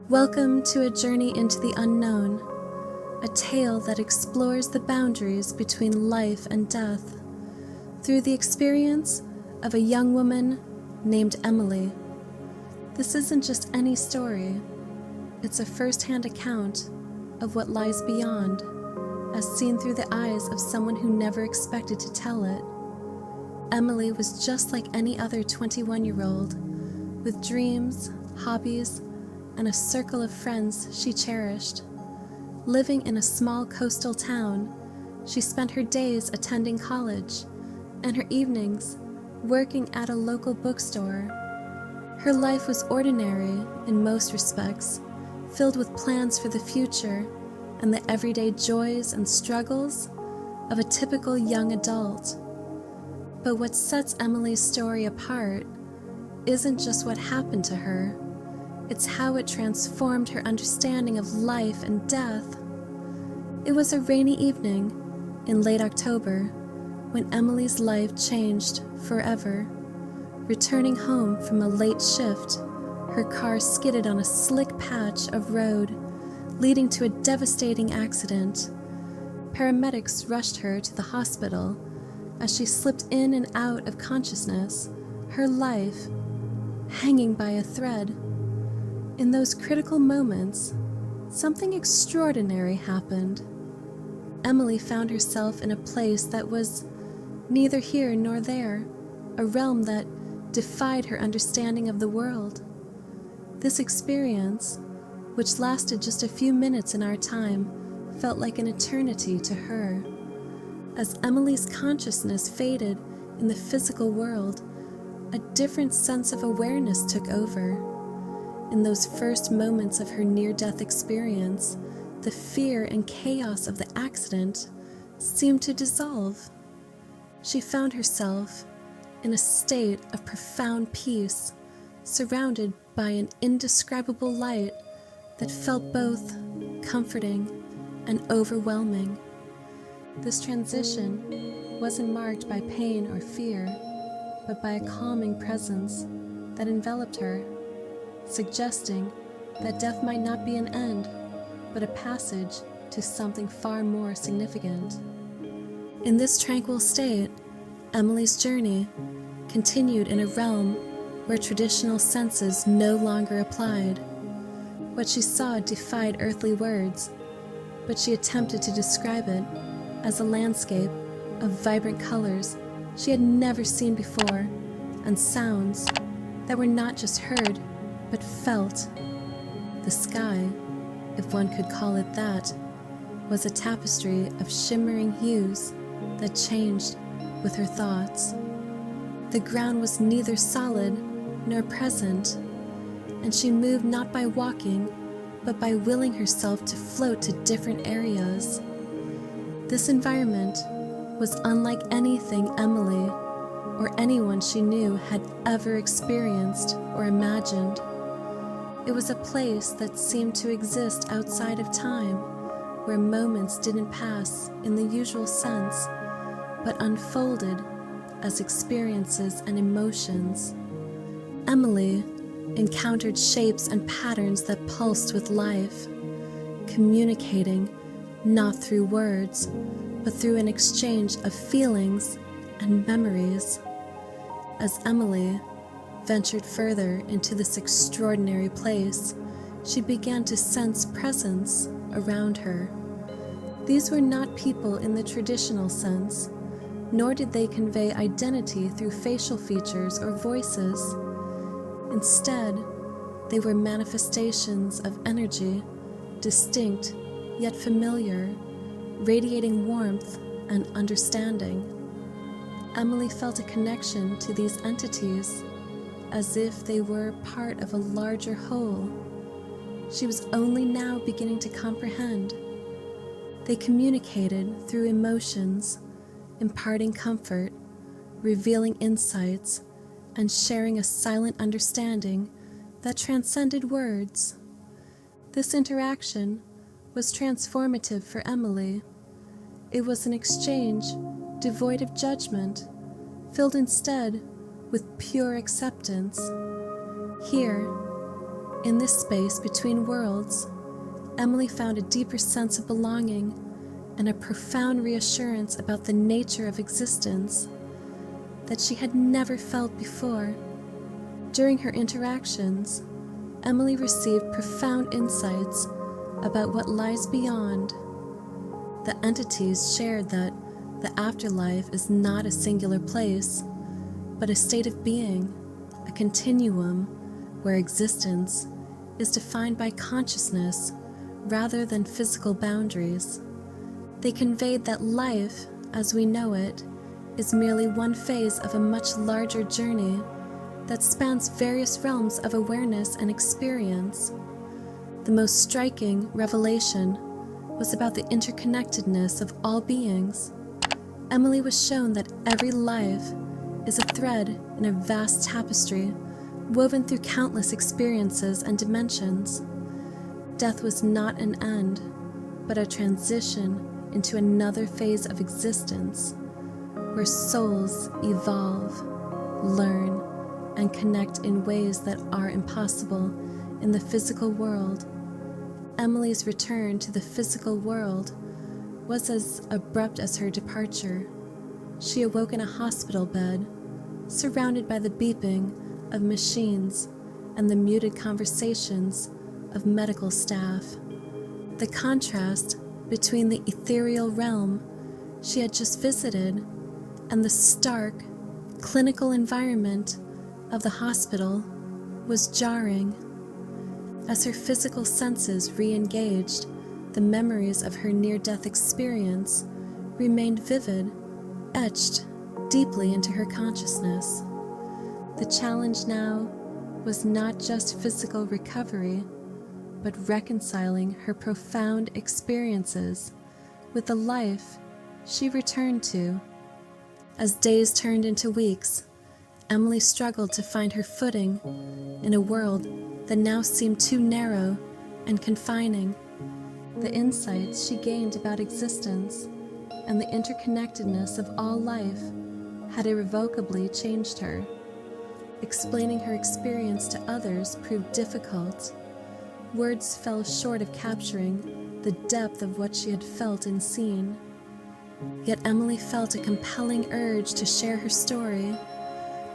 Welcome to a journey into the unknown, a tale that explores the boundaries between life and death through the experience of a young woman named Emily. This isn't just any story, it's a first-hand account of what lies beyond, as seen through the eyes of someone who never expected to tell it. Emily was just like any other 21-year-old, with dreams, hobbies, and a circle of friends she cherished. Living in a small coastal town, she spent her days attending college and her evenings working at a local bookstore. Her life was ordinary in most respects, filled with plans for the future and the everyday joys and struggles of a typical young adult. But what sets Emily's story apart isn't just what happened to her, it's how it transformed her understanding of life and death. It was a rainy evening in late October when Emily's life changed forever. Returning home from a late shift, her car skidded on a slick patch of road, leading to a devastating accident. Paramedics rushed her to the hospital as she slipped in and out of consciousness, her life hanging by a thread. In those critical moments, something extraordinary happened. Emily found herself in a place that was neither here nor there, a realm that defied her understanding of the world. This experience, which lasted just a few minutes in our time, felt like an eternity to her. As Emily's consciousness faded in the physical world, a different sense of awareness took over. In those first moments of her near-death experience, the fear and chaos of the accident seemed to dissolve. She found herself in a state of profound peace, surrounded by an indescribable light that felt both comforting and overwhelming. This transition wasn't marked by pain or fear, but by a calming presence that enveloped her, suggesting that death might not be an end, but a passage to something far more significant. In this tranquil state, Emily's journey continued in a realm where traditional senses no longer applied. What she saw defied earthly words, but she attempted to describe it as a landscape of vibrant colors she had never seen before, and sounds that were not just heard, but felt. The sky, if one could call it that, was a tapestry of shimmering hues that changed with her thoughts. The ground was neither solid nor present, and she moved not by walking, but by willing herself to float to different areas. This environment was unlike anything Emily or anyone she knew had ever experienced or imagined. It was a place that seemed to exist outside of time, where moments didn't pass in the usual sense, but unfolded as experiences and emotions. Emily encountered shapes and patterns that pulsed with life, communicating not through words, but through an exchange of feelings and memories. As Emily ventured further into this extraordinary place, she began to sense presence around her. These were not people in the traditional sense, nor did they convey identity through facial features or voices. Instead, they were manifestations of energy, distinct yet familiar, radiating warmth and understanding. Emily felt a connection to these entities, as if they were part of a larger whole. She was only now beginning to comprehend. They communicated through emotions, imparting comfort, revealing insights, and sharing a silent understanding that transcended words. This interaction was transformative for Emily. It was an exchange devoid of judgment, filled instead with pure acceptance. Here, In this space between worlds, Emily found a deeper sense of belonging and a profound reassurance about the nature of existence that she had never felt before. During her interactions, Emily received profound insights about what lies beyond. The entities shared that the afterlife is not a singular place, but a state of being, a continuum where existence is defined by consciousness rather than physical boundaries. They conveyed that life, as we know it, is merely one phase of a much larger journey that spans various realms of awareness and experience. The most striking revelation was about the interconnectedness of all beings. Emily was shown that every life is a thread in a vast tapestry woven through countless experiences and dimensions. Death was not an end, but a transition into another phase of existence, where souls evolve, learn, and connect in ways that are impossible in the physical world. Emily's return to the physical world was as abrupt as her departure. She awoke in a hospital bed, surrounded by the beeping of machines and the muted conversations of medical staff. The contrast between the ethereal realm she had just visited and the stark, clinical environment of the hospital was jarring. As her physical senses re-engaged, the memories of her near-death experience remained vivid, etched deeply into her consciousness. The challenge now was not just physical recovery, but reconciling her profound experiences with the life she returned to. As days turned into weeks, Emily struggled to find her footing in a world that now seemed too narrow and confining. The insights she gained about existence and the interconnectedness of all life had irrevocably changed her. Explaining her experience to others proved difficult. Words fell short of capturing the depth of what she had felt and seen. Yet Emily felt a compelling urge to share her story,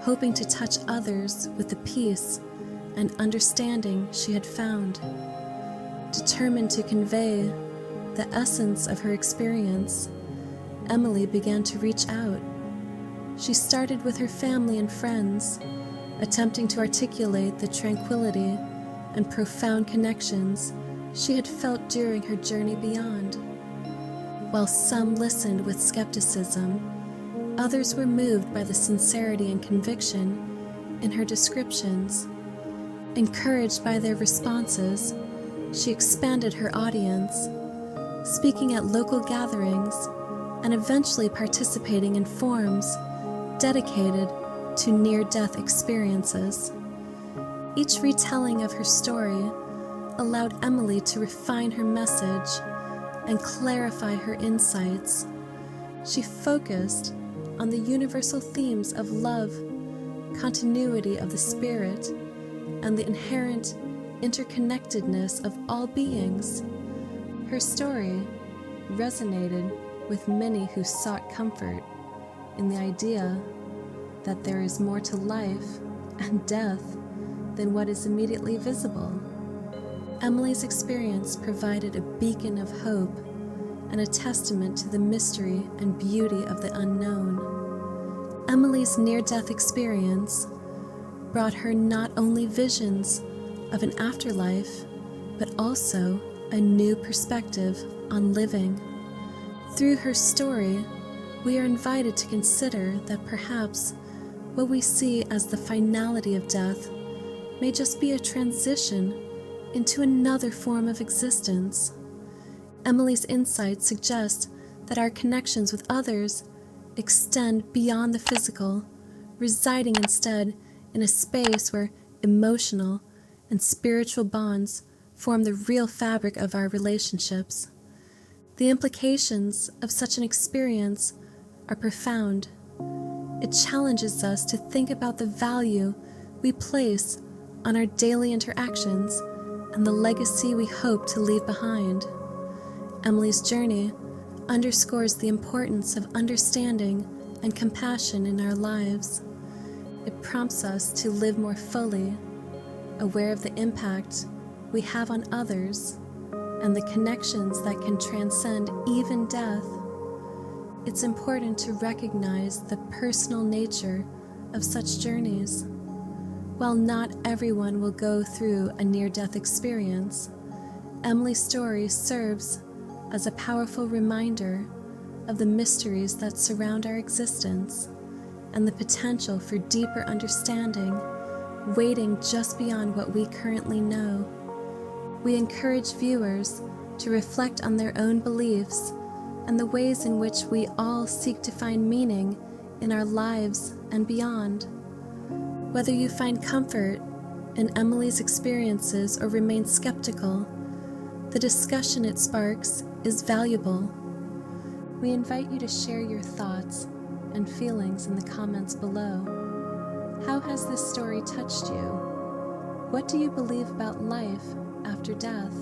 hoping to touch others with the peace and understanding she had found. Determined to convey the essence of her experience, Emily began to reach out. She started with her family and friends, attempting to articulate the tranquility and profound connections she had felt during her journey beyond. While some listened with skepticism, others were moved by the sincerity and conviction in her descriptions. Encouraged by their responses, she expanded her audience, speaking at local gatherings and eventually participating in forums dedicated to near-death experiences. Each retelling of her story allowed Emily to refine her message and clarify her insights. She focused on the universal themes of love, continuity of the spirit, and the inherent interconnectedness of all beings. Her story resonated with many who sought comfort in the idea that there is more to life and death than what is immediately visible. Emily's experience provided a beacon of hope and a testament to the mystery and beauty of the unknown. Emily's near-death experience brought her not only visions of an afterlife, but also a new perspective on living. Through her story, we are invited to consider that perhaps what we see as the finality of death may just be a transition into another form of existence. Emily's insights suggest that our connections with others extend beyond the physical, residing instead in a space where emotional and spiritual bonds form the real fabric of our relationships. The implications of such an experience are profound. It challenges us to think about the value we place on our daily interactions and the legacy we hope to leave behind. Emily's journey underscores the importance of understanding and compassion in our lives. It prompts us to live more fully, aware of the impact we have on others and the connections that can transcend even death. It's important to recognize the personal nature of such journeys. While not everyone will go through a near-death experience, Emily's story serves as a powerful reminder of the mysteries that surround our existence and the potential for deeper understanding waiting just beyond what we currently know. We encourage viewers to reflect on their own beliefs and the ways in which we all seek to find meaning in our lives and beyond. Whether you find comfort in Emily's experiences or remain skeptical, the discussion it sparks is valuable. We invite you to share your thoughts and feelings in the comments below. How has this story touched you? What do you believe about life after death?